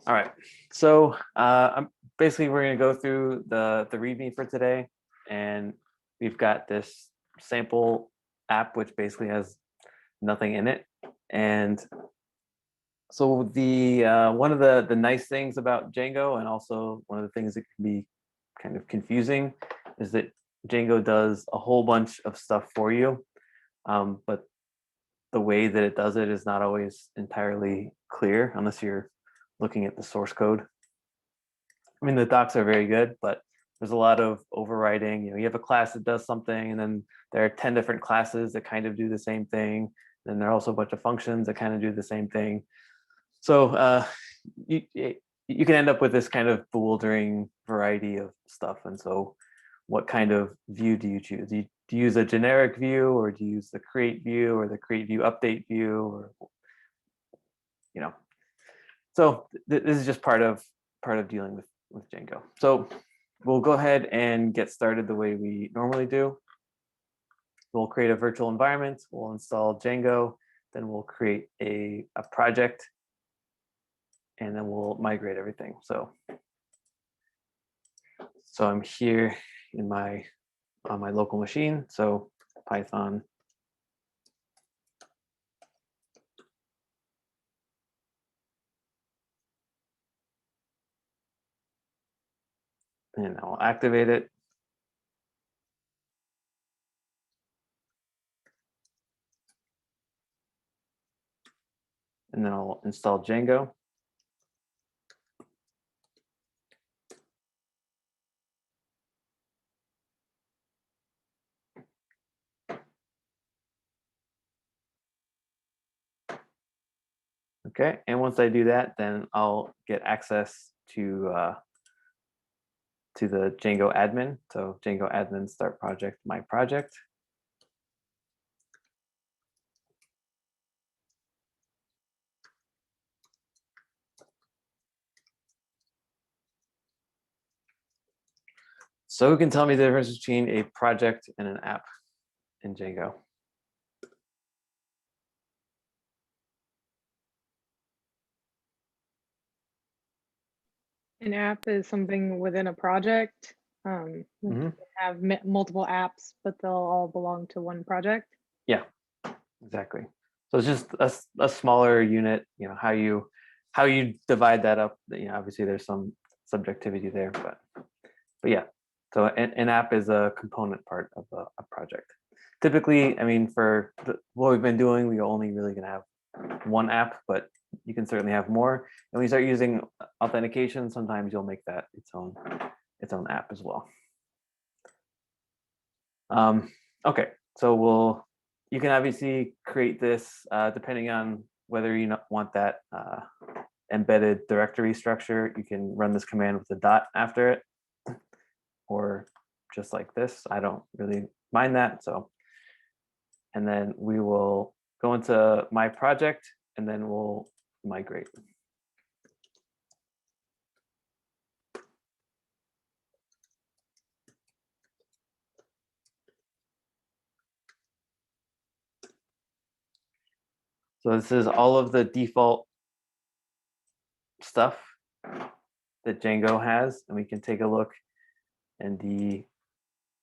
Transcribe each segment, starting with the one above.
All right, so basically we're going to go through the README for today, and we've got this sample app which basically has nothing in it. And so the one of the nice things about Django, and also one of the things that can be kind of confusing, is that Django does a whole bunch of stuff for you, but the way that it does it is not always entirely clear unless you're looking at the source code. I mean, the docs are very good, but there's a lot of overriding. You have a class that does something, and then there are 10 different classes that kind of do the same thing. Then there are also a bunch of functions that kind of do the same thing. So you can end up with this kind of bewildering variety of stuff. And so what kind of view do you choose? Do you use a generic view, or do you use the create view, or the create view update view, or so this is just part of dealing with Django. So we'll go ahead and get started the way we normally do. We'll create a virtual environment, we'll install Django, then we'll create a project, and then we'll migrate everything. So I'm here in on my local machine. So Python and I'll activate it. And then I'll install Django. Okay, and once I do that, then I'll get access to the Django admin. So Django admin start project, my project. So who can tell me the difference between a project and an app in Django? An app is something within a project. You can have multiple apps, but they'll all belong to one project. Yeah, exactly. So it's just a smaller unit. How you divide that up. Obviously there's some subjectivity there, but yeah. So an app is a component part of a project. Typically, I mean, for what we've been doing, we only really gonna have one app, but you can certainly have more. And when you start using authentication, sometimes you'll make that its own app as well. Okay, so you can obviously create this depending on whether you want that embedded directory structure. You can run this command with a dot after it, or just like this. I don't really mind that. So, and then we will go into my project, and then we'll migrate. So this is all of the default stuff that Django has, and we can take a look in the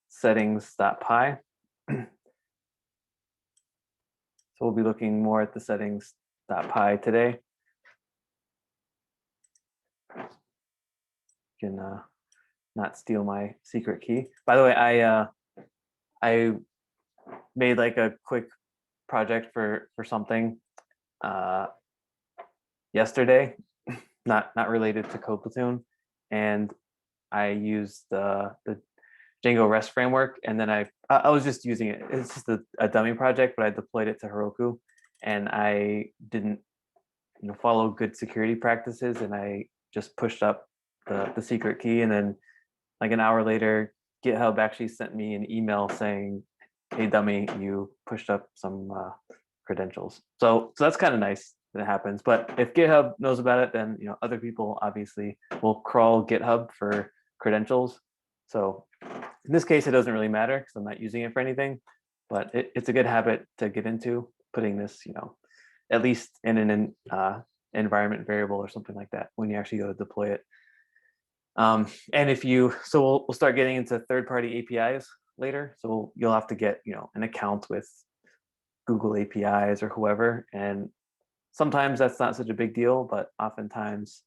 settings.py. So we'll be looking more at the settings.py today. You can not steal my secret key. By the way, I made like a quick project for something yesterday, not related to Platoon, and I used the Django REST framework, and then I was just using it. It's just a dummy project, but I deployed it to Heroku, and I didn't follow good security practices, and I just pushed up the secret key, and then like an hour later, GitHub actually sent me an email saying, "Hey dummy, you pushed up some credentials." So that's kind of nice that it happens. But if GitHub knows about it, then other people obviously will crawl GitHub for credentials. So in this case, it doesn't really matter because I'm not using it for anything. But it's a good habit to get into, putting this, at least in an environment variable or something like that when you actually go to deploy it. And if you, so we'll start getting into third-party APIs later. So you'll have to get, an account with Google APIs or whoever. And sometimes that's not such a big deal, but oftentimes,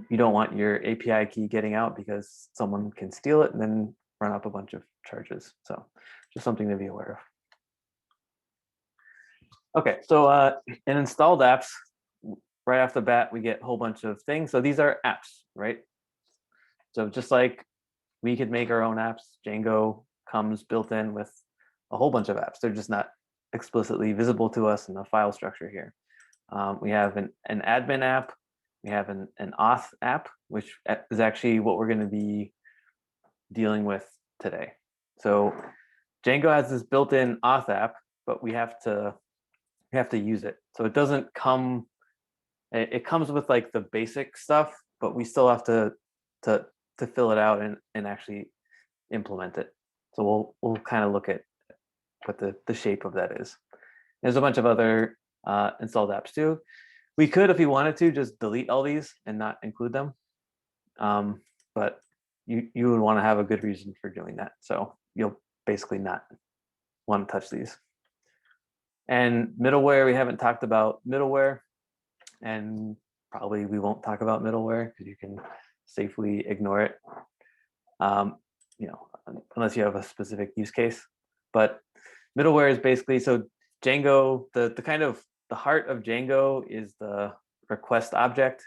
you don't want your API key getting out because someone can steal it and then run up a bunch of charges. So just something to be aware of. Okay, so in installed apps, right off the bat, we get a whole bunch of things. So these are apps, right? So just like we could make our own apps, Django comes built in with a whole bunch of apps. They're just not explicitly visible to us in the file structure here. We have an admin app. We have an auth app, which is actually what we're going to be dealing with today. So Django has this built-in auth app, but we have to use it. So it doesn't come. It comes with like the basic stuff, but we still have to fill it out and actually implement it. So we'll kind of look at what the shape of that is. There's a bunch of other installed apps too. We could, if we wanted to, just delete all these and not include them. But you would want to have a good reason for doing that. So you'll basically not want to touch these. And middleware, we haven't talked about middleware, and probably we won't talk about middleware because you can safely ignore it, unless you have a specific use case. But middleware is basically, so Django, the kind of the heart of Django is the request object.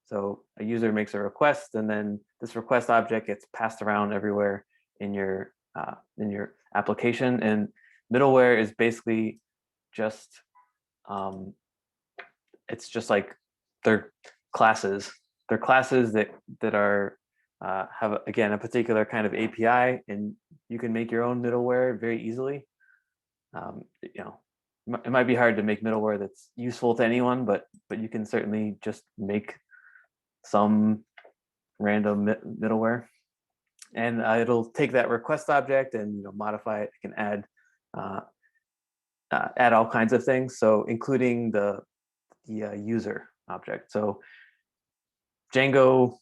So a user makes a request, and then this request object gets passed around everywhere in your application. And middleware is basically just it's just like they're classes. They're classes that are have again a particular kind of API, and you can make your own middleware very easily. It might be hard to make middleware that's useful to anyone, but you can certainly just make some random middleware, and it'll take that request object and modify it. It can add all kinds of things, so including the user object. So Django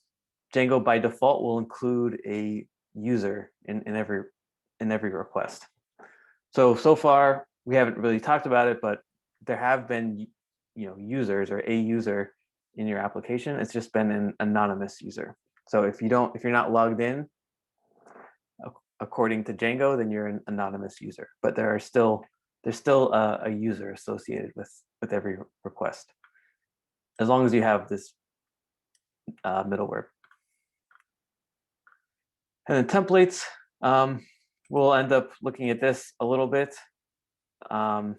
by default will include a user in every request. So far we haven't really talked about it, but there have been users or a user in your application. It's just been an anonymous user. So if you're not logged in according to Django, then you're an anonymous user. But there's still a user associated with every request, as long as you have this middleware. And then templates, we'll end up looking at this a little bit. But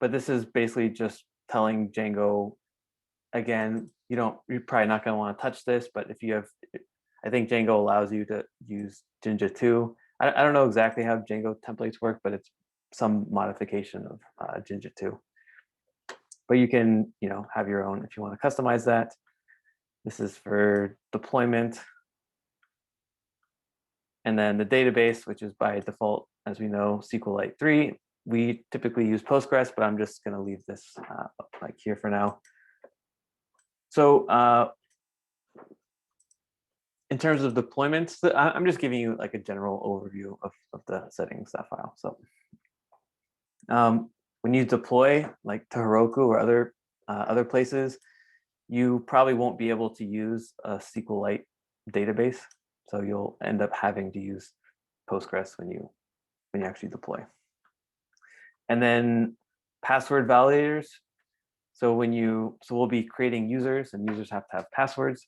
this is basically just telling Django, again, you're probably not going to want to touch this, but I think Django allows you to use Jinja 2. I don't know exactly how Django templates work, but it's some modification of Jinja 2. But you can, have your own if you want to customize that. This is for deployment. And then the database, which is by default, as we know, SQLite 3. We typically use Postgres, but I'm just going to leave this like here for now. So in terms of deployments, I'm just giving you like a general overview of the settings.file. So when you deploy like to Heroku or other places, you probably won't be able to use a SQLite database. So you'll end up having to use Postgres when you actually deploy. And then password validators. So we'll be creating users, and users have to have passwords.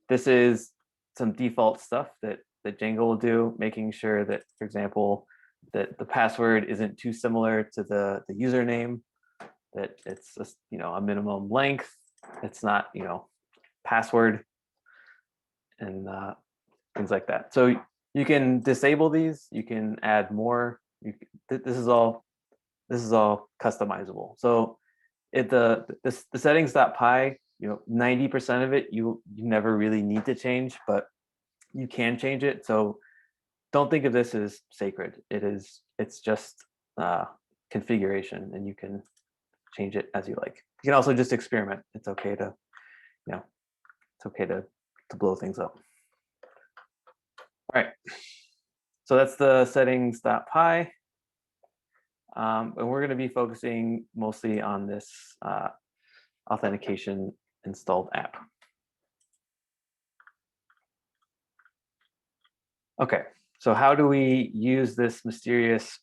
This is some default stuff that Django will do, making sure that, for example, that the password isn't too similar to the username, that it's just, a minimum length. It's not, password and things like that. So you can disable these. You can add more. This is all customizable. So the settings.py, 90% of it you never really need to change, but you can change it. So don't think of this as sacred. It's just configuration, and you can change it as you like. You can also just experiment. It's okay to, it's okay to blow things up. All right. So that's the settings.py. And we're going to be focusing mostly on this authentication installed app. Okay, so how do we use this mysterious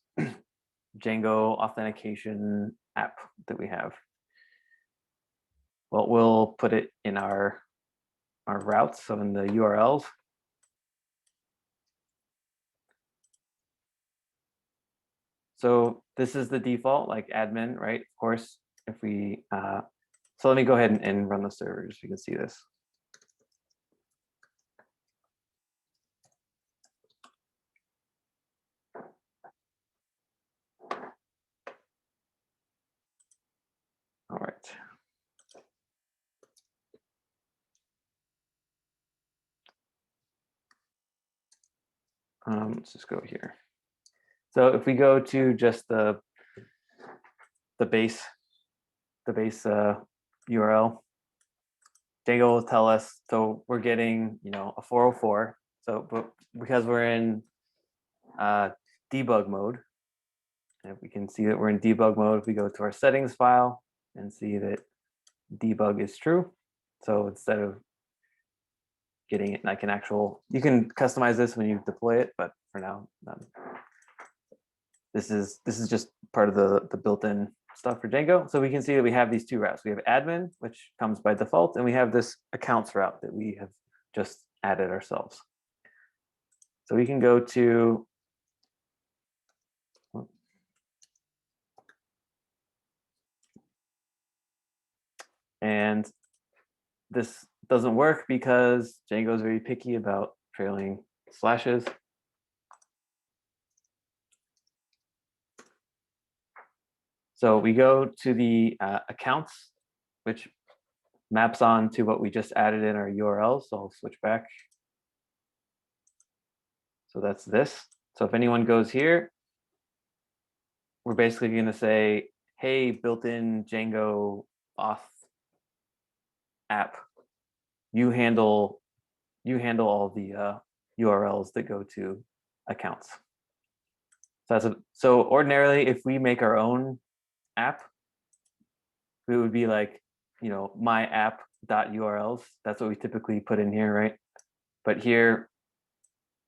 Django authentication app that we have? Well, we'll put it in our routes, so in the URLs. So this is the default, like admin, right? Of course, if we, so let me go ahead and run the server so you can see this. All right. Let's just go here. So if we go to just the base URL, Django will tell us, so we're getting, a 404. So but because we're in debug mode, and we can see that we're in debug mode, if we go to our settings file and see that debug is true. So instead of getting it like an actual, you can customize this when you deploy it, but for now, this is just part of the built-in stuff for Django. So we can see that we have these two routes. We have admin, which comes by default, and we have this accounts route that we have just added ourselves. So we can go to, and this doesn't work because Django is very picky about trailing slashes. So we go to the accounts, which maps on to what we just added in our URL. So I'll switch back. So that's this. So if anyone goes here, we're basically going to say, hey, built-in Django auth app, you handle all the URLs that go to accounts. So ordinarily, if we make our own app, it would be like, my app.urls. That's what we typically put in here, right? But here,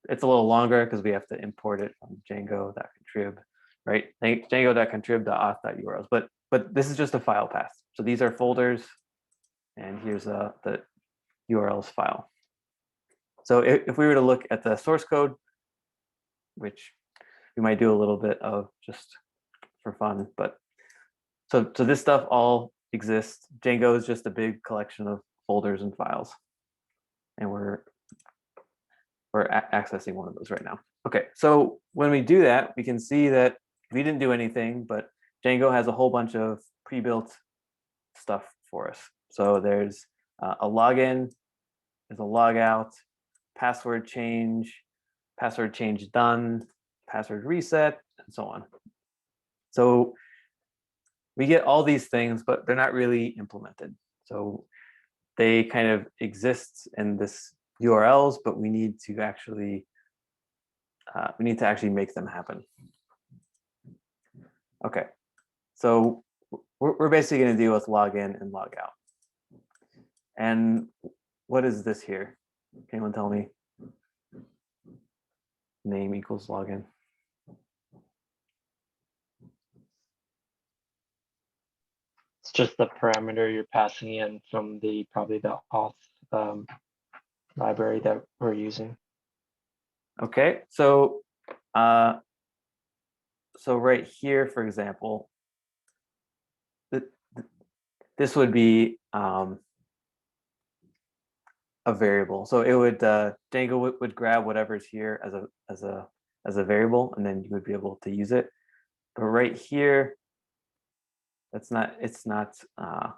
it's a little longer because we have to import it from Django.contrib, right? Django.contrib.auth.urls. But this is just a file path. So these are folders, and here's the URLs file. So if we were to look at the source code, which we might do a little bit of just for fun, but so this stuff all exists. Django is just a big collection of folders and files, and we're accessing one of those right now. Okay, so when we do that, we can see that we didn't do anything, but Django has a whole bunch of pre-built stuff for us. So there's a login, there's a logout, password change done, password reset, and so on. So we get all these things, but they're not really implemented. So they kind of exist in this URLs, but we need to actually make them happen. Okay, so we're basically going to deal with login and logout. And what is this here? Can anyone tell me? Name equals login. It's just the parameter you're passing in from probably the auth library that we're using. Okay, so right here, for example, this would be a variable. So it would Django would grab whatever's here as a variable, and then you would be able to use it. But right here, that's not a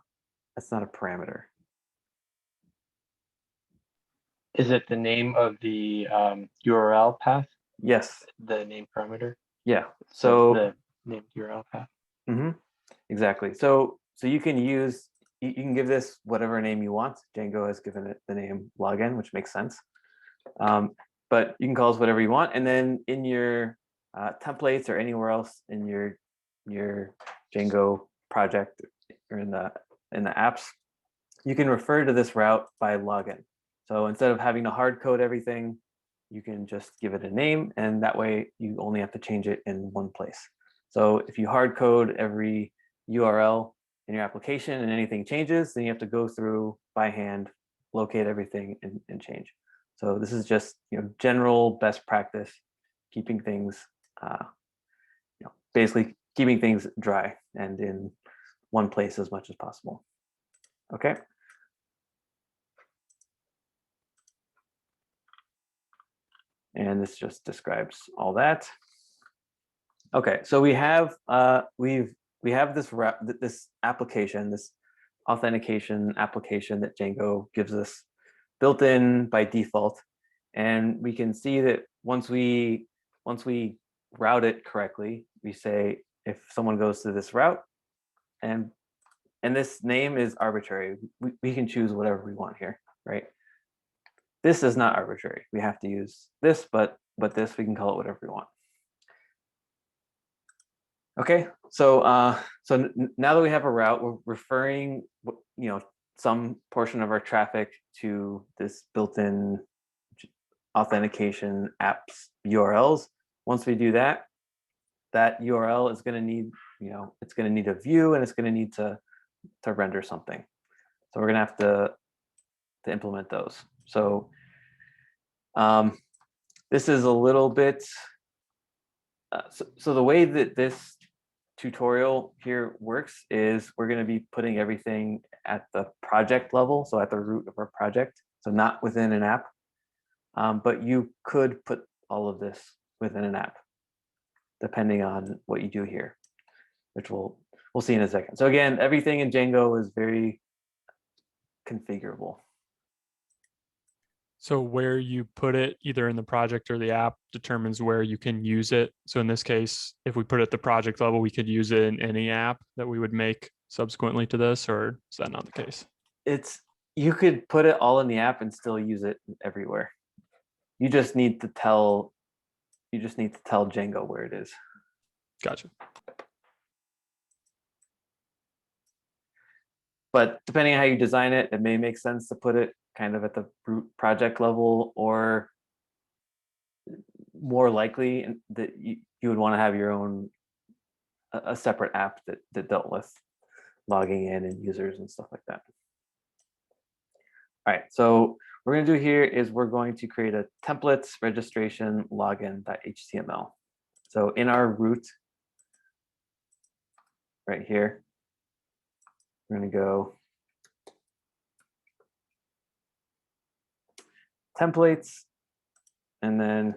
parameter. Is it the name of the URL path? Yes. The name parameter? Yeah. So So the name URL path. Mm-hmm. exactly. So you can use, you can give this whatever name you want. Django has given it the name login, which makes sense. But you can call this whatever you want. And then in your templates or anywhere else in your Django project or in the apps, you can refer to this route by login. So instead of having to hard code everything, you can just give it a name, and that way you only have to change it in one place. So if you hard code every URL in your application and anything changes, then you have to go through by hand, locate everything and change. So this is just general best practice, keeping things basically keeping things dry and in one place as much as possible. Okay. And this just describes all that. Okay, so we have this application, this authentication application that Django gives us built in by default, and we can see that once we route it correctly, we say if someone goes to this route, and this name is arbitrary. We can choose whatever we want here, right? This is not arbitrary. We have to use this, but this we can call it whatever we want. Okay, so now that we have a route, we're referring some portion of our traffic to this built-in authentication apps URLs. Once we do that, that URL is going to need it's going to need a view, and it's going to need to render something. So we're going to have to implement those. So this is a little bit, so the way that this tutorial here works is we're going to be putting everything at the project level, so at the root of our project, so not within an app. But you could put all of this within an app, depending on what you do here, which we'll see in a second. So again, everything in Django is very configurable. So where you put it, either in the project or the app, determines where you can use it. So in this case, if we put it at the project level, we could use it in any app that we would make subsequently to this, or is that not the case? You could put it all in the app and still use it everywhere. You just need to tell Django where it is. Gotcha. But depending on how you design it, it may make sense to put it kind of at the root project level, or more likely that you would want to have your own a separate app that dealt with logging in and users and stuff like that. All right, so what we're going to do here is we're going to create a templates registration login.html. So in our root right here, we're going to go templates, and then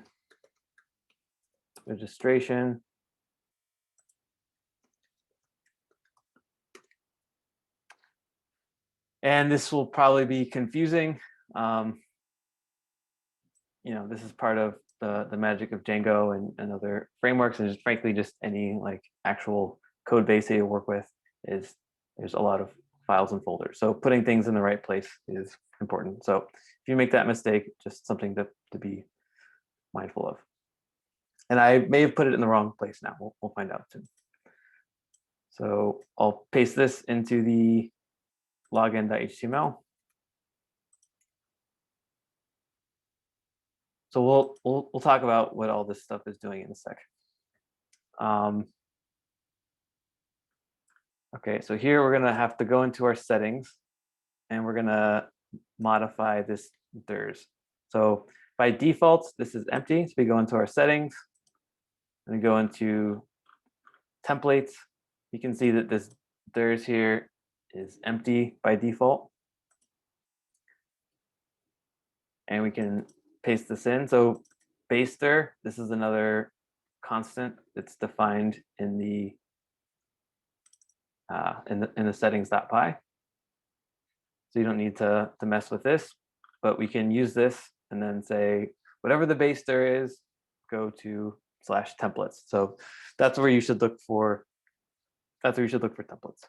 registration. And this will probably be confusing. This is part of the magic of Django and other frameworks, and just frankly, just any like actual code base that you work with there's a lot of files and folders. So putting things in the right place is important. So if you make that mistake, just something to be mindful of. And I may have put it in the wrong place now. We'll find out soon. So I'll paste this into the login.html. So we'll talk about what all this stuff is doing in a sec. Okay, so here we're gonna have to go into our settings, and we're gonna modify this DIRs. So by default, this is empty. So we go into our settings, and we go into templates. You can see that this DIRs here is empty by default. And we can paste this in. So base dir, this is another constant that's defined in the settings.py. So you don't need to mess with this, but we can use this and then say whatever the base dir is, go to /templates. So that's where you should look for that's where you should look for templates.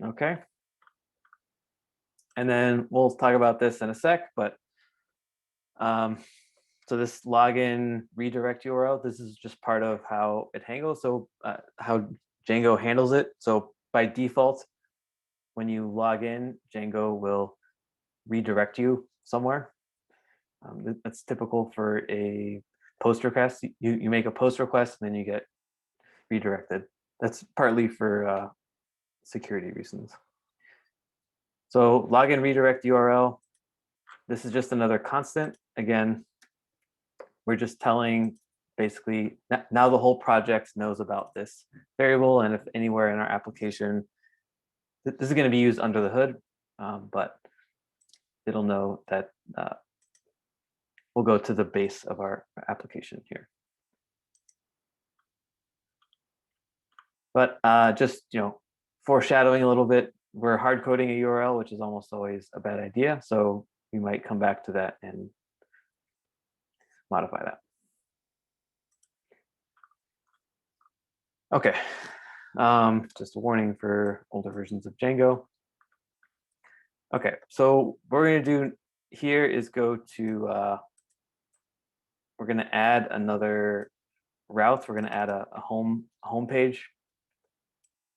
Okay. And then we'll talk about this in a sec, but so this login redirect URL, this is just part of how it handles. So how Django handles it. So by default, when you log in, Django will redirect you somewhere. That's typical for a post request. You make a post request and then you get redirected. That's partly for security reasons. So login redirect URL. This is just another constant. Again, we're just telling basically now the whole project knows about this variable, and if anywhere in our application, this is going to be used under the hood, but it'll know that we'll go to the base of our application here. But just foreshadowing a little bit, we're hard coding a URL, which is almost always a bad idea. So we might come back to that and modify that. Okay, just a warning for older versions of Django. Okay, so what we're going to do here is go to, we're going to add another route. We're going to add a home page.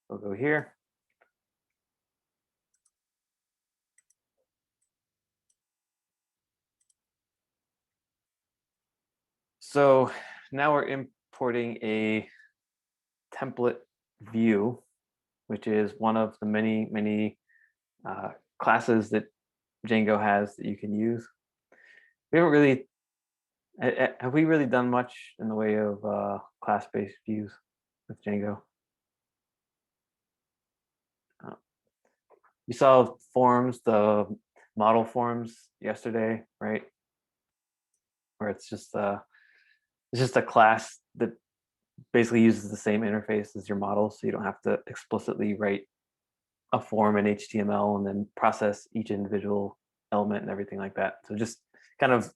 We'll go here. So now we're importing a template view, which is one of the many classes that Django has that you can use. We haven't really, have we really done much in the way of class-based views with Django? You saw forms, the model forms yesterday, right? Where it's just a class that basically uses the same interface as your model, so you don't have to explicitly write a form in HTML and then process each individual element and everything like that. So just kind of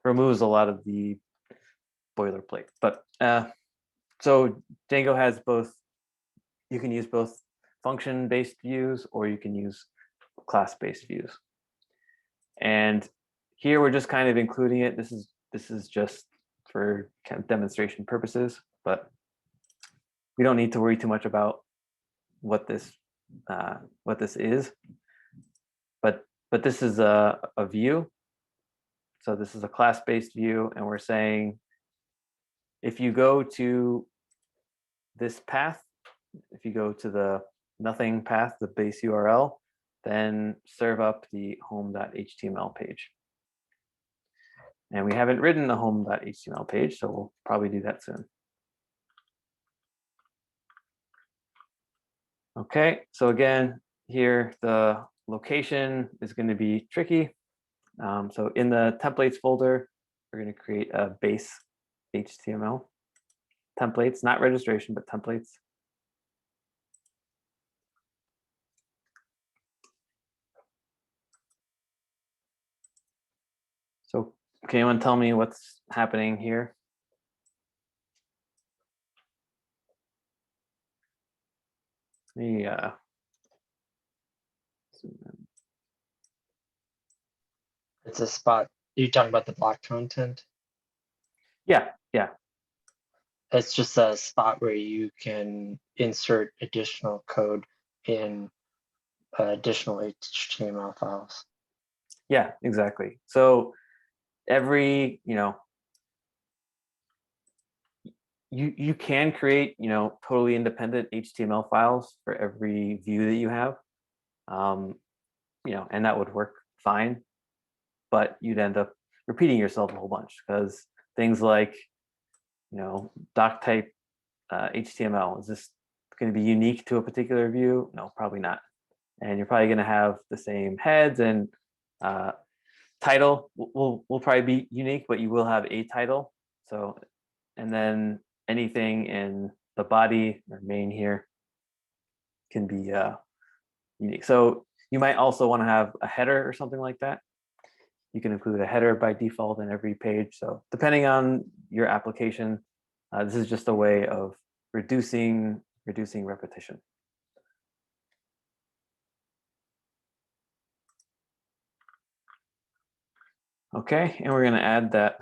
removes a lot of the boilerplate. But so Django has both, you can use both function-based views or you can use class-based views. And here we're just kind of including it. This is just for kind of demonstration purposes, but we don't need to worry too much about what this is. But this is a view. So this is a class-based view, and we're saying if you go to this path, if you go to the nothing path, the base URL, then serve up the home.html page. And we haven't written the home.html page, so we'll probably do that soon. Okay, so again, here the location is going to be tricky. So in the templates folder, we're going to create a base HTML templates, not registration, but templates. So can anyone tell me what's happening here? Let me zoom in. It's a spot. You're talking about the black content? Yeah. It's just a spot where you can insert additional code in additional HTML files. Yeah, exactly. So every, you can create, totally independent HTML files for every view that you have, and that would work fine, but you'd end up repeating yourself a whole bunch because things like, doc type HTML, is this going to be unique to a particular view? No, probably not. And you're probably going to have the same heads, and title will probably be unique, but you will have a title. So, and then anything in the body or main here can be unique. So you might also want to have a header or something like that. You can include a header by default in every page. So depending on your application, this is just a way of reducing repetition. Okay, and we're going to add that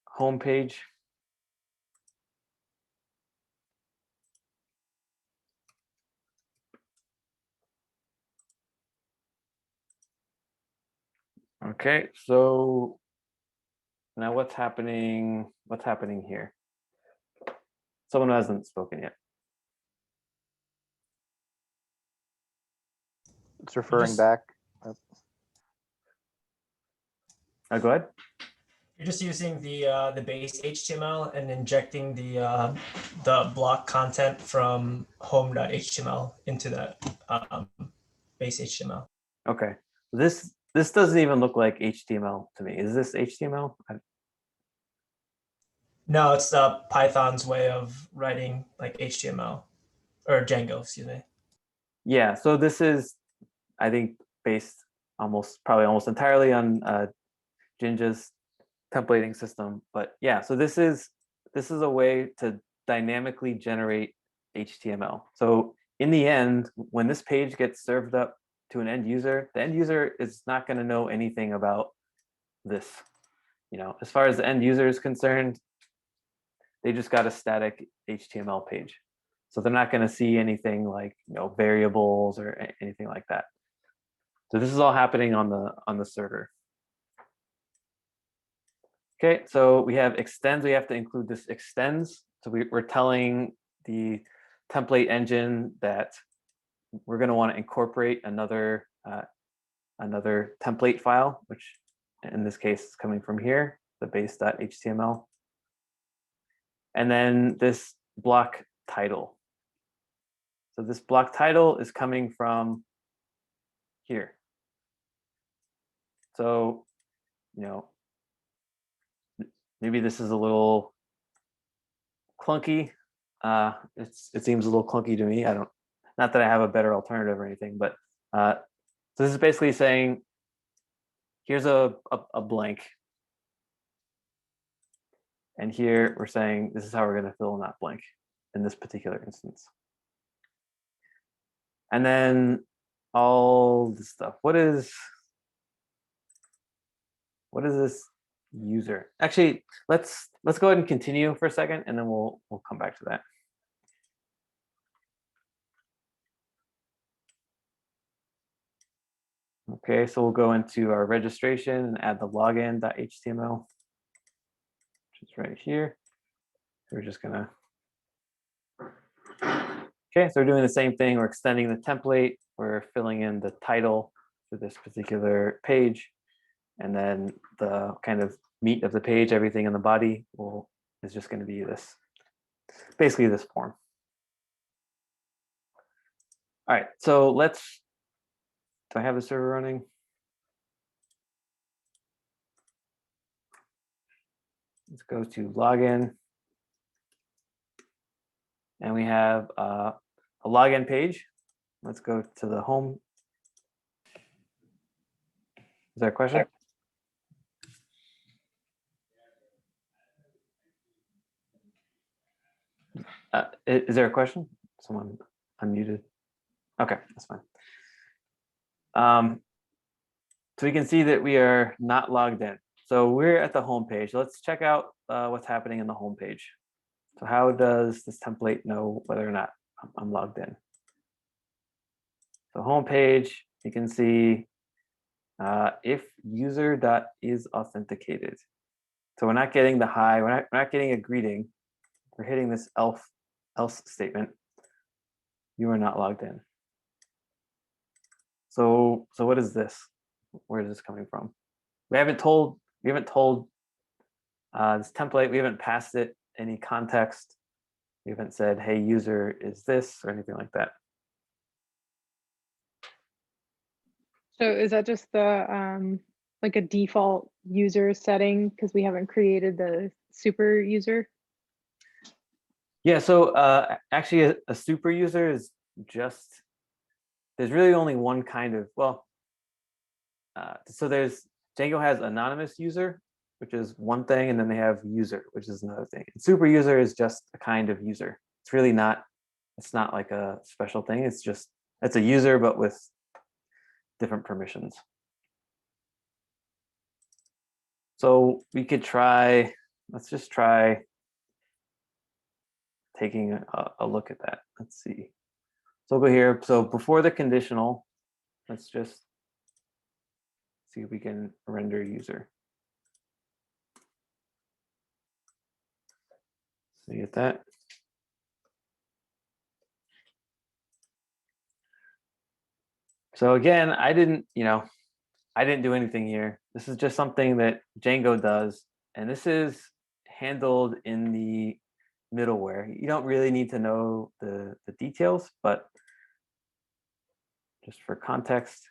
home page. Okay, so now what's happening here? Someone hasn't spoken yet. It's referring just- back. Go ahead. You're just using the base HTML and injecting the block content from home.html into that base HTML. Okay, this doesn't even look like HTML to me. Is this HTML? No, it's Python's way of writing like HTML or Django, excuse me. Yeah, so this is, I think, based probably almost entirely on Jinja's templating system. But yeah, so this is a way to dynamically generate HTML. So in the end, when this page gets served up to an end user, the end user is not going to know anything about this. As far as the end user is concerned, they just got a static HTML page. So they're not going to see anything like variables or anything like that. So this is all happening on the server. Okay, so we have extends. We have to include this extends. So we're telling the template engine that we're going to want to incorporate another template file, which in this case is coming from here, the base.html. And then this block title. So this block title is coming from here. So, maybe this is a little clunky. It seems a little clunky to me. Not that I have a better alternative or anything, but so this is basically saying, here's a blank. And here we're saying, this is how we're going to fill in that blank in this particular instance. And then all this stuff. What is this user? Actually, let's go ahead and continue for a second, and then we'll come back to that. Okay, so we'll go into our registration and add the login.html, which is right here. We're just gonna. Okay, so we're doing the same thing. We're extending the template. We're filling in the title for this particular page. And then the kind of meat of the page, everything in the body is just going to be this, basically this form. All right, so do I have the server running? Let's go to login. And we have a login page. Let's go to the home. Is there a question? Is there a question? Someone unmuted. Okay, that's fine. So we can see that we are not logged in. So we're at the home page. Let's check out what's happening in the home page. So how does this template know whether or not I'm logged in? So home page, you can see if user.is authenticated. So we're not getting the hi, we're not getting a greeting. We're hitting this else statement. You are not logged in. So what is this? Where is this coming from? We haven't told this template, we haven't passed it any context. We haven't said, hey, user is this or anything like that. So is that just the like a default user setting because we haven't created the super user? Yeah, so actually a super user is there's really only one kind of, so there's Django has anonymous user, which is one thing, and then they have user, which is another thing. And super user is just a kind of user. It's really not, it's not like a special thing. It's just, it's a user, but with different permissions. So we could try, let's just try taking a look at that. Let's see. So we'll go here. So before the conditional, let's just see if we can render user. So you get that. So again, I didn't do anything here. This is just something that Django does, and this is handled in the middleware. You don't really need to know the details, but just for context.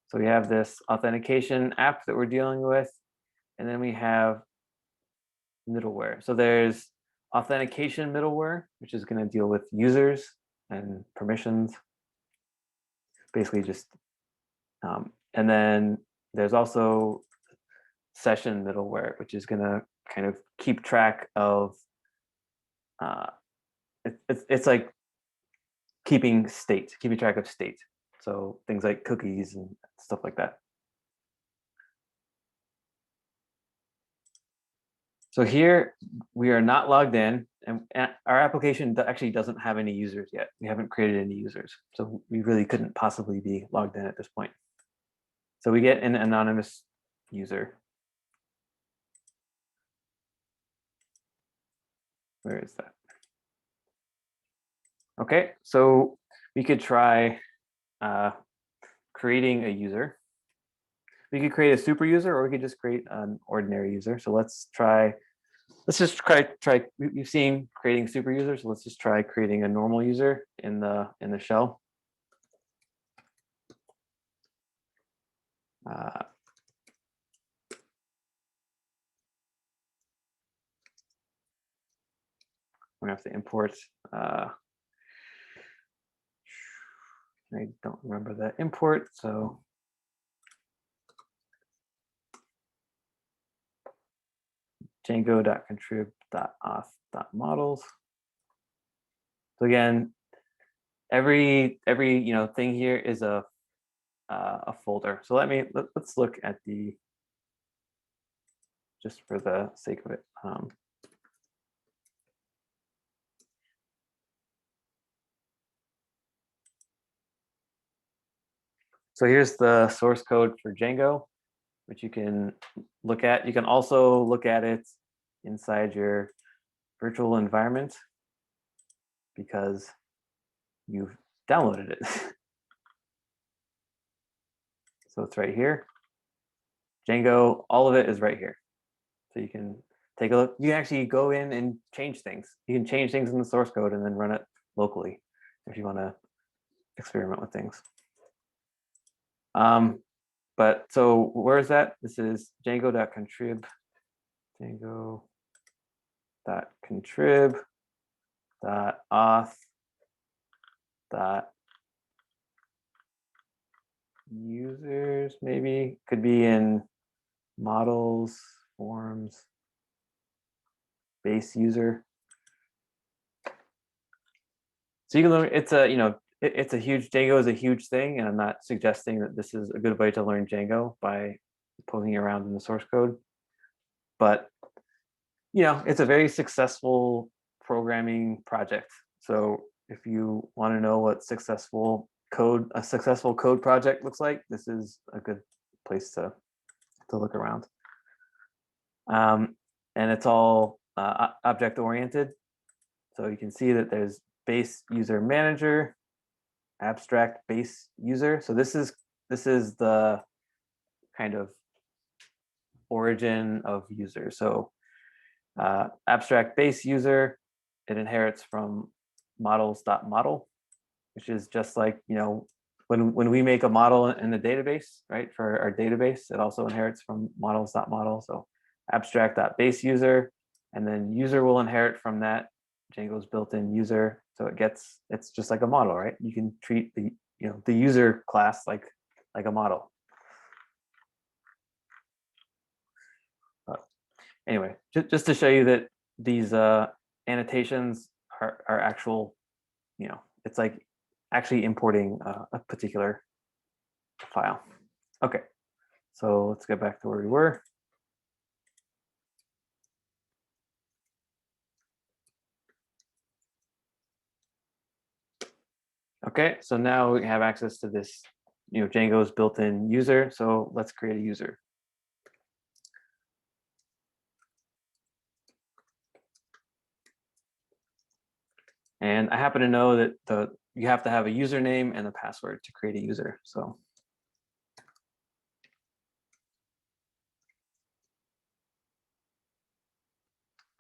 So we have this authentication app that we're dealing with, and then we have middleware. So there's authentication middleware, which is going to deal with users and permissions, basically just, and then there's also session middleware, which is going to kind of keep track of, it's like keeping track of state. So things like cookies and stuff like that. So here we are not logged in, and our application actually doesn't have any users yet. We haven't created any users. So we really couldn't possibly be logged in at this point. So we get an anonymous user. Where is that? Okay, so we could try creating a user. We could create a super user, or we could just create an ordinary user. So let's just try. We've seen creating super users. So let's just try creating a normal user in the shell. We're gonna have to import. I don't remember that import, so. Django.contrib.auth.models. So again, every thing here is a folder. So let's look at the, just for the sake of it. So here's the source code for Django, which you can look at. You can also look at it inside your virtual environment because you've downloaded it. So it's right here. Django, all of it is right here. So you can take a look. You can actually go in and change things. You can change things in the source code and then run it locally if you want to experiment with things. But so where is that? This is Django.contrib, Django.contrib.auth.users, maybe could be in models, forms, base user. So you can learn, it's a, it's a huge, Django is a huge thing, and I'm not suggesting that this is a good way to learn Django by poking around in the source code. But, it's a very successful programming project. So if you want to know what a successful code project looks like, this is a good place to look around. And it's all object oriented. So you can see that there's base user manager, abstract base user. So this is the kind of origin of user. So abstract base user, it inherits from models.model, which is just like, when we make a model in the database, right, for our database, it also inherits from models.model. So abstract.base user, and then user will inherit from that Django's built-in user. So it's just like a model, right? You can treat the, the user class like like a model. Anyway, just to show you that these annotations are actual, it's like actually importing a particular file. Okay, so let's get back to where we were. Okay, so now we have access to this, Django's built-in user. So let's create a user. And I happen to know that you have to have a username and a password to create a user. So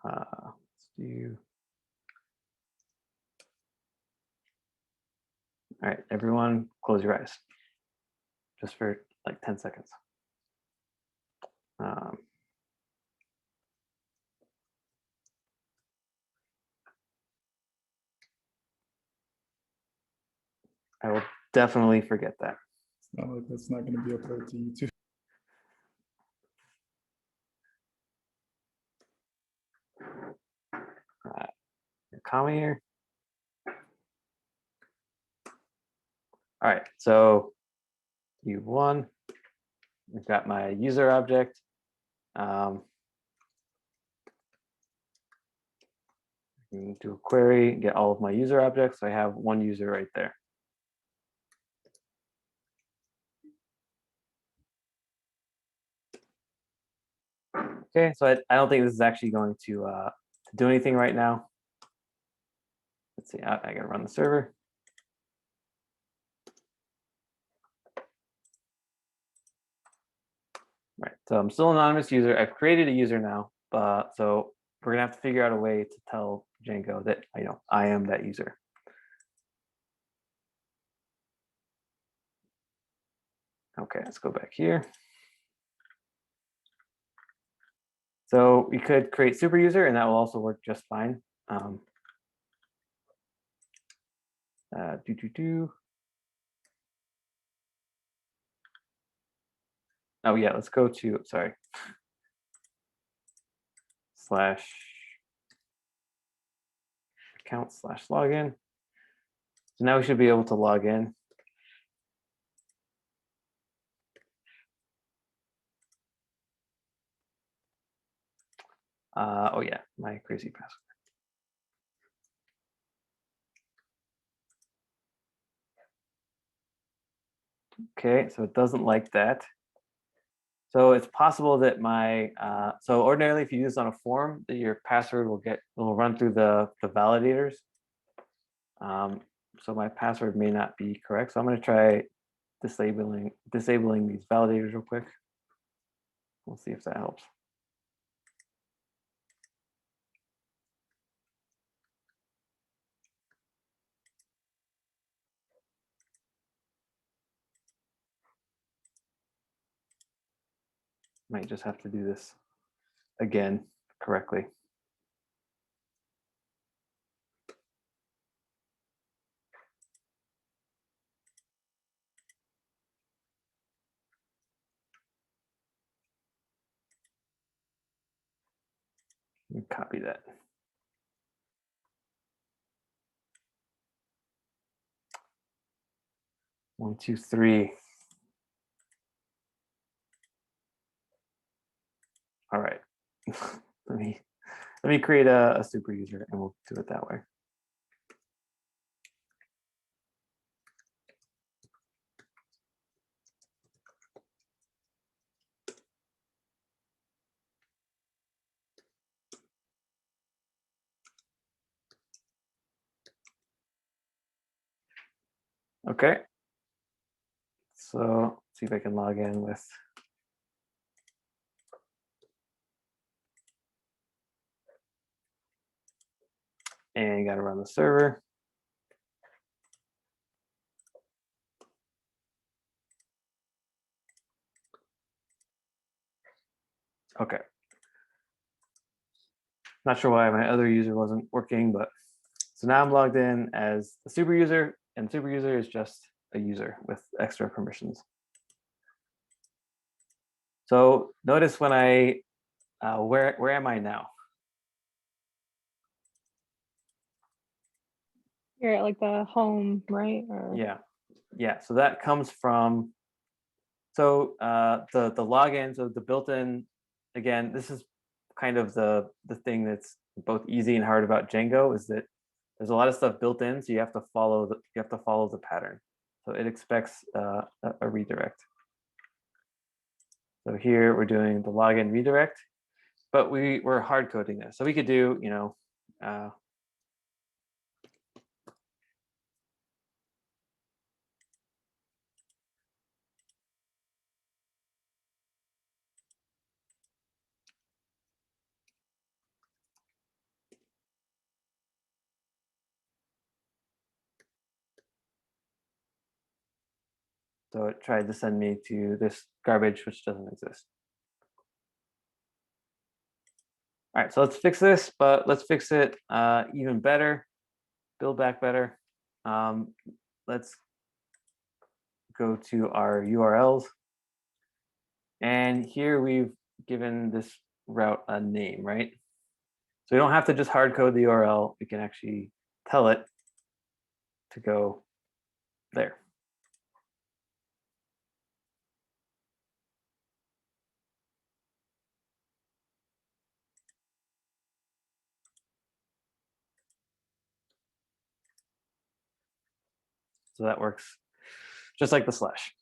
let's do. All right, everyone, close your eyes, just for like 10 seconds. I will definitely forget that. It's not like that's not going to be uploaded to YouTube. All right, comma here. All right, so U1, we've got my user object. Do a query, get all of my user objects. So I have one user right there. Okay, so I don't think this is actually going to do anything right now. Let's see, I gotta run the server. Right, so I'm still an anonymous user. I've created a user now, so we're gonna have to figure out a way to tell Django that I am that user. Okay, let's go back here. So we could create super user, and that will also work just fine. Oh yeah, let's go to, sorry, /account/login. So now we should be able to log in. Oh yeah, my crazy password. Okay, so it doesn't like that. So it's possible that so ordinarily if you use this on a form, that your password will run through the validators. So my password may not be correct. So I'm going to try disabling these validators real quick. We'll see if that helps. Might just have to do this again correctly. Let me copy that. One, two, three. All right. let me create a super user and we'll do it that way. Okay. So let's see if I can log in with. And you got to run the server. Okay. Not sure why my other user wasn't working, but so now I'm logged in as the super user, and super user is just a user with extra permissions. So notice when I, where am I now? You're at like the home, right? Or Yeah. So that comes from, so the login, so the built-in, again, this is kind of the thing that's both easy and hard about Django, is that there's a lot of stuff built in, so you have to follow the pattern. So it expects a redirect. So here we're doing the login redirect, but we're hard coding this. So we could do, so it tried to send me to this garbage, which doesn't exist. All right, so let's fix this, but let's fix it even better, build back better. Let's go to our URLs. And here we've given this route a name, right? So we don't have to just hard code the URL. We can actually tell it to go there. So that works just like the slash.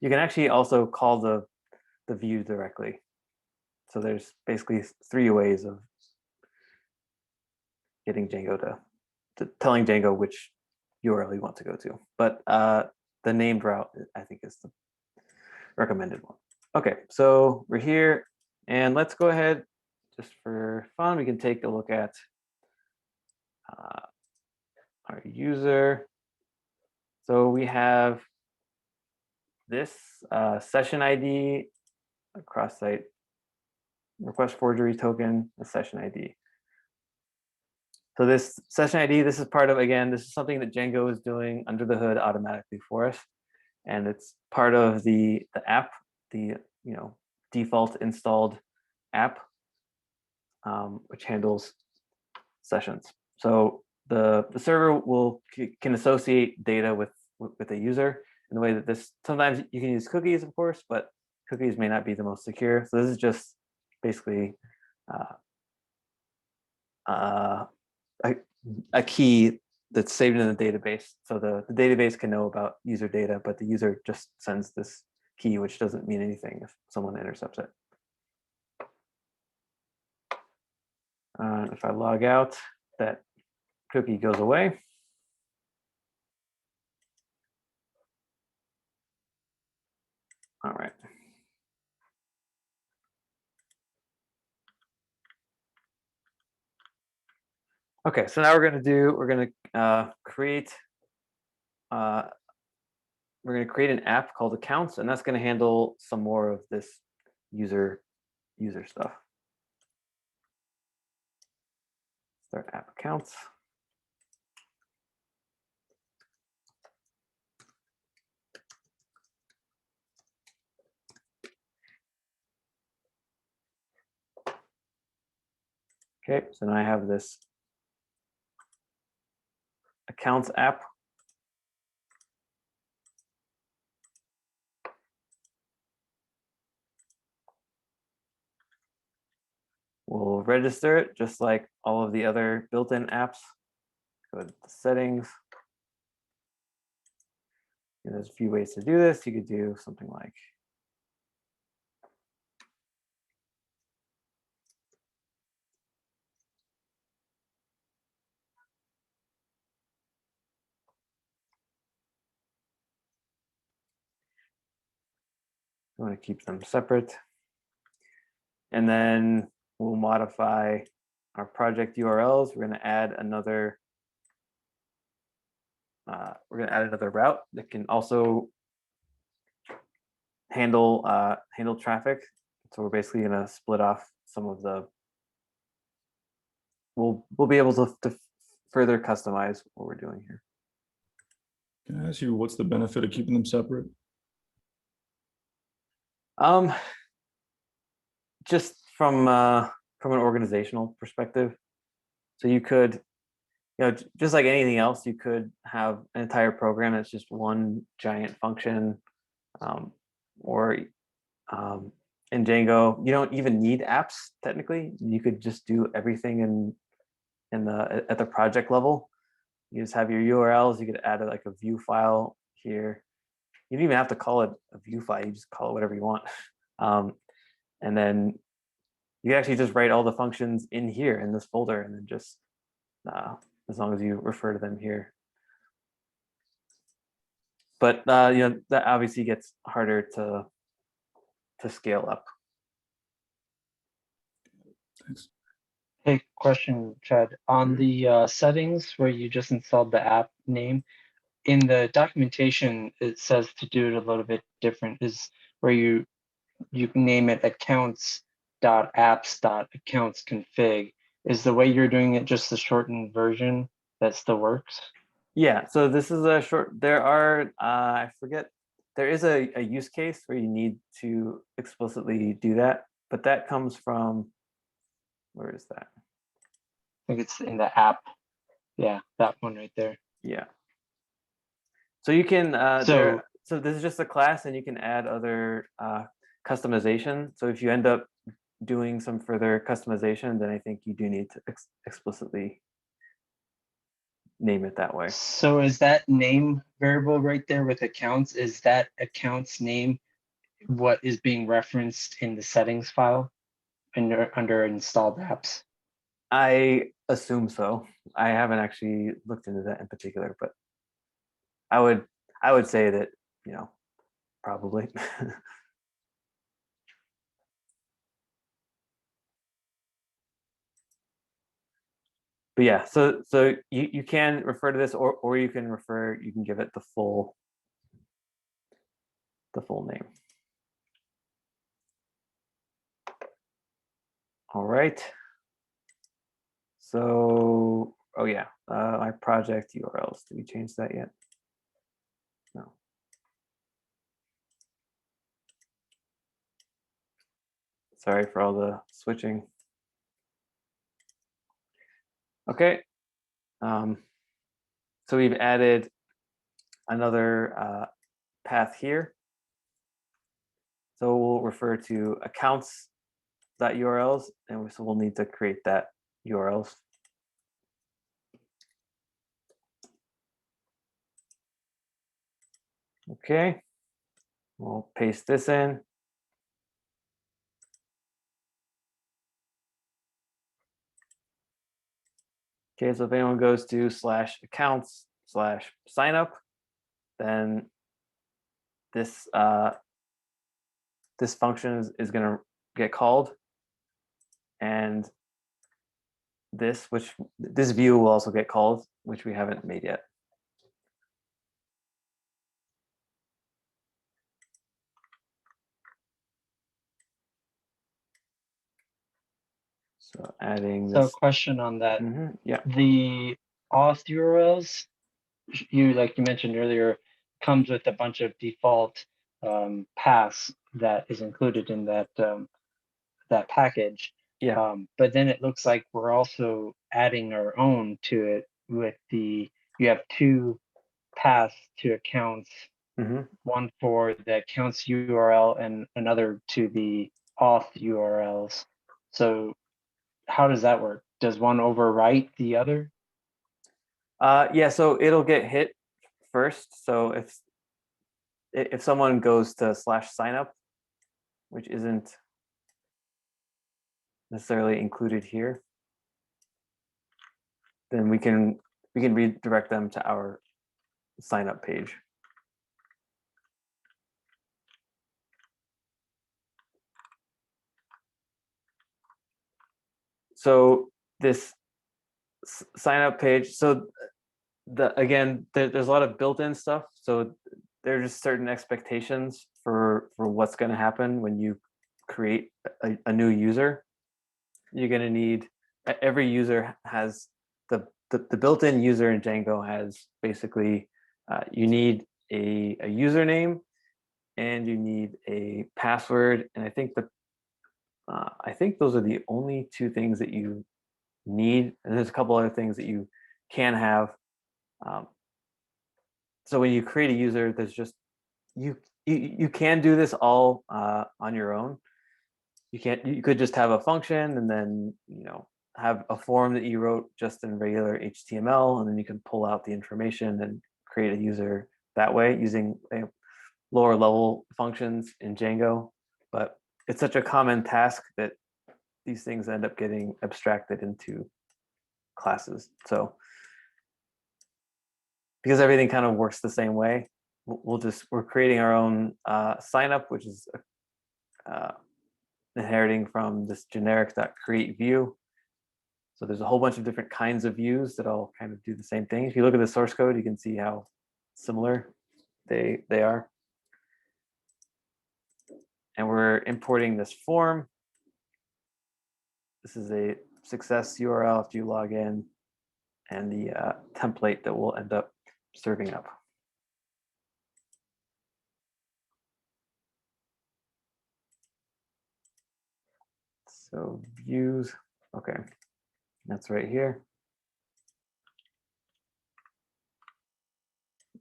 You can actually also call the view directly. So there's basically 3 ways of getting Django to telling Django which URL you want to go to. But the named route, I think, is the recommended one. Okay, so we're here, and let's go ahead, just for fun, we can take a look at our user. So we have this session ID, a cross-site request forgery token, a session ID. So this session ID, this is part of, again, this is something that Django is doing under the hood automatically for us. And it's part of the app, the default installed app, which handles sessions. So the server can associate data with a user in the way that this, sometimes you can use cookies, of course, but cookies may not be the most secure. So this is just basically a key that's saved in the database. So the database can know about user data, but the user just sends this key, which doesn't mean anything if someone intercepts it. If I log out, that cookie goes away. All right. Okay, so now we're going to create an app called Accounts, and that's going to handle some more of this user stuff. Start app accounts. Okay, so now I have this accounts app. We'll register it just like all of the other built-in apps. Go to the settings. And there's a few ways to do this. You could do something like you want to keep them separate. And then we'll modify our project URLs. We're going to add another route that can also handle traffic. So we're basically going to split off some of the. We'll be able to further customize what we're doing here. Can I ask you what's the benefit of keeping them separate? Just from an organizational perspective. So you could, just like anything else, you could have an entire program that's just one giant function, or in Django, you don't even need apps technically. You could just do everything at the project level. You just have your URLs. You could add like a view file here. You don't even have to call it a view file. You just call it whatever you want. And then you actually just write all the functions in here in this folder, and then just as long as you refer to them here. But that obviously gets harder to scale up. Thanks. Hey, question, Chad. On the settings where you just installed the app name, in the documentation, it says to do it a little bit different. Is where you can name it accounts.apps.accounts.config. Is the way you're doing it just the shortened version that still works? Yeah, so this is a short, there are, I forget, there is a use case where you need to explicitly do that, but that comes from, where is that? I think it's in the app. Yeah, that one right there. Yeah. So you can, So so this is just a class, and you can add other customization. So if you end up doing some further customization, then I think you do need to explicitly name it that way. So is that name variable right there with accounts? Is that accounts name what is being referenced in the settings file under installed apps? I assume so. I haven't actually looked into that in particular, but I would say that, probably. But yeah, so you can refer to this, or you can give it the full name. All right. So, oh yeah, my project URLs. Did we change that yet? No. Sorry for all the switching. Okay. So we've added another path here. So we'll refer to accounts.urls, and so we'll need to create that URLs. Okay, we'll paste this in. Okay, so if anyone goes to /accounts/signup, then this this function is going to get called, and this view will also get called, which we haven't made yet. So adding this. So question on that. Yeah. The auth URLs, like you mentioned earlier, comes with a bunch of default paths that is included in that that package. Yeah. But then it looks like we're also adding our own to it with you have two paths to accounts, one for the accounts URL and another to the auth URLs. So how does that work? Does one overwrite the other? Yeah, so it'll get hit first. So if someone goes to /signup, which isn't necessarily included here, then we can redirect them to our sign up page. So this sign up page, so again, there's a lot of built-in stuff. So there's just certain expectations for what's going to happen when you create a new user. You're going to need, every user has the built-in user in Django has basically, you need a username, and you need a password. And I think those are the only two things that you need. And there's a couple other things that you can have. So when you create a user, there's just you can do this all on your own. You could just have a function and then have a form that you wrote just in regular HTML, and then you can pull out the information and create a user that way using lower level functions in Django. But it's such a common task that these things end up getting abstracted into classes. So because everything kind of works the same way, we're creating our own sign up, which is inheriting from this generic.create view. So there's a whole bunch of different kinds of views that all kind of do the same thing. If you look at the source code, you can see how similar they are. And we're importing this form. This is a success URL after you log in, and the template that we'll end up serving up. So views, okay, that's right here.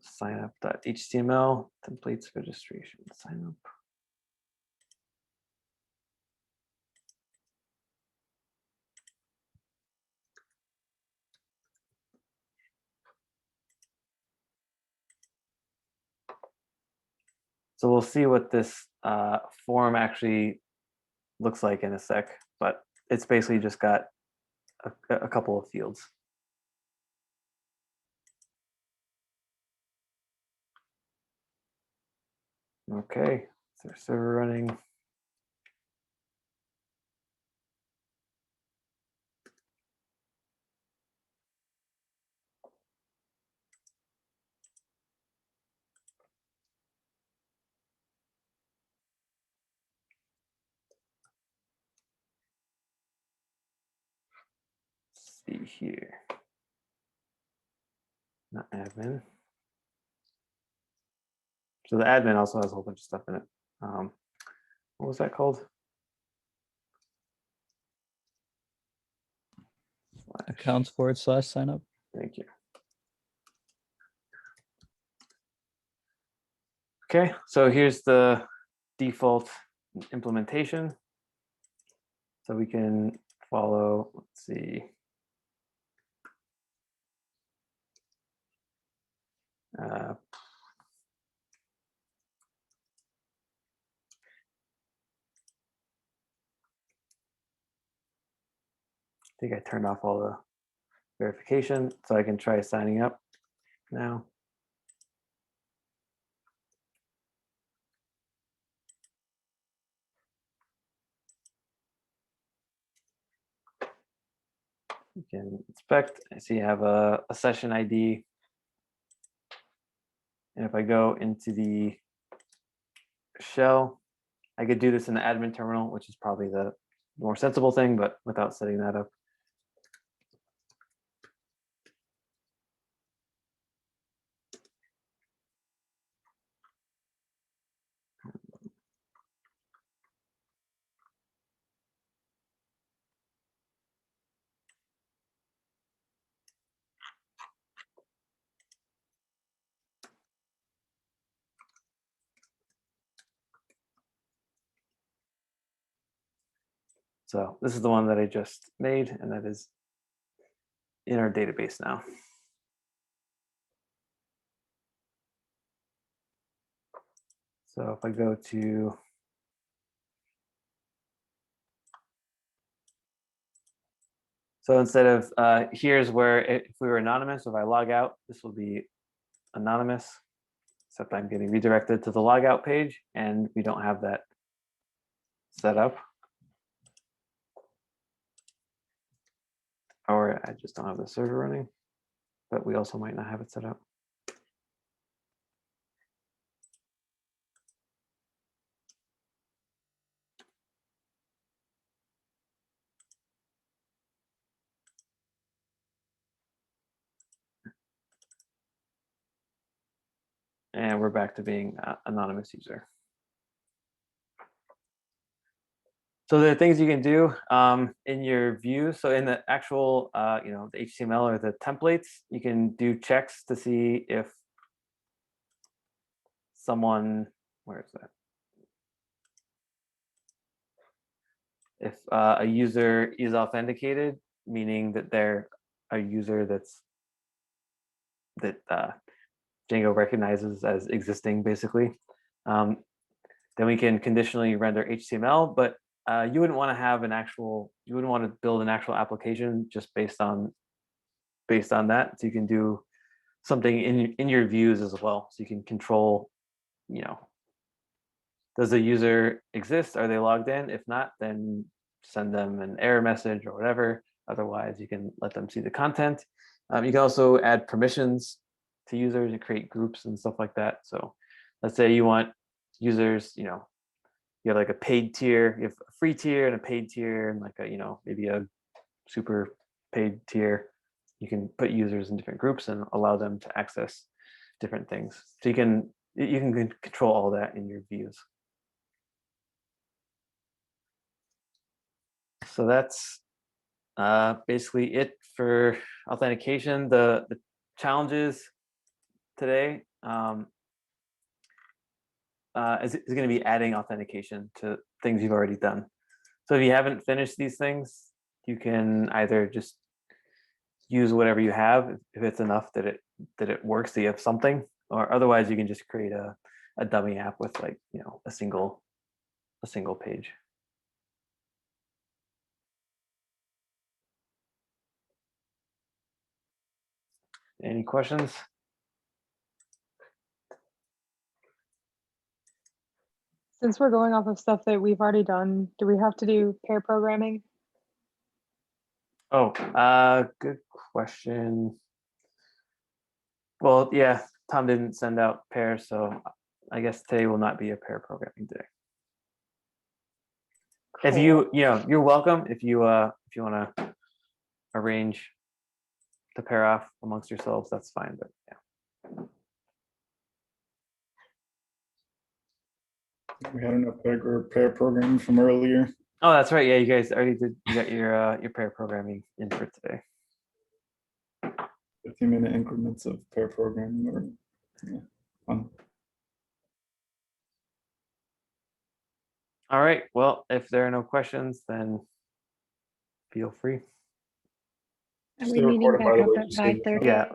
Sign up.html, templates registration, sign up. So we'll see what this form actually looks like in a sec, but it's basically just got a couple of fields. Okay, so our server running. Let's see here. Not admin. So the admin also has a whole bunch of stuff in it. What was that called? Accounts/sign up. Thank you. Okay, so here's the default implementation. So we can follow, let's see. I think I turned off all the verification, so I can try signing up now. You can inspect. I see you have a session ID. And if I go into the shell, I could do this in the admin terminal, which is probably the more sensible thing, but without setting that up. So this is the one that I just made, and that is in our database now. So if I go to so instead of here's where if we were anonymous, if I log out, this will be anonymous, except I'm getting redirected to the logout page, and we don't have that set up. Or I just don't have the server running, but we also might not have it set up. And we're back to being anonymous user. So there are things you can do in your view. So in the actual, the HTML or the templates, you can do checks to see if someone, where is that? If a user is authenticated, meaning that they're a user that Django recognizes as existing, basically. Then we can conditionally render HTML, but you wouldn't want to have you wouldn't want to build an actual application just based on that. So you can do something in your views as well. So you can control, does the user exist? Are they logged in? If not, then send them an error message or whatever. Otherwise, you can let them see the content. You can also add permissions to users and create groups and stuff like that. So let's say you want users, you have like a paid tier, you have a free tier and a paid tier and like a, maybe a super paid tier. You can put users in different groups and allow them to access different things. So you can control all that in your views. So that's basically it for authentication. The challenges today is going to be adding authentication to things you've already done. So if you haven't finished these things, you can either just use whatever you have if it's enough that it works, that you have something, or otherwise you can just create a dummy app with like a single page. Any questions? Since we're going off of stuff that we've already done, do we have to do pair programming? Oh, good question. Well, yeah, Tom didn't send out pair, so I guess today will not be a pair programming day. If you're welcome if you want to arrange to pair off amongst yourselves, that's fine. But yeah. We had enough pair programming from earlier. Oh, that's right. Yeah, you guys already did. You got your pair programming in for today. 15-minute increments of pair programming, or fun. All right. Well, if there are no questions, then feel free. Are we meeting back up at 5:30? Yeah.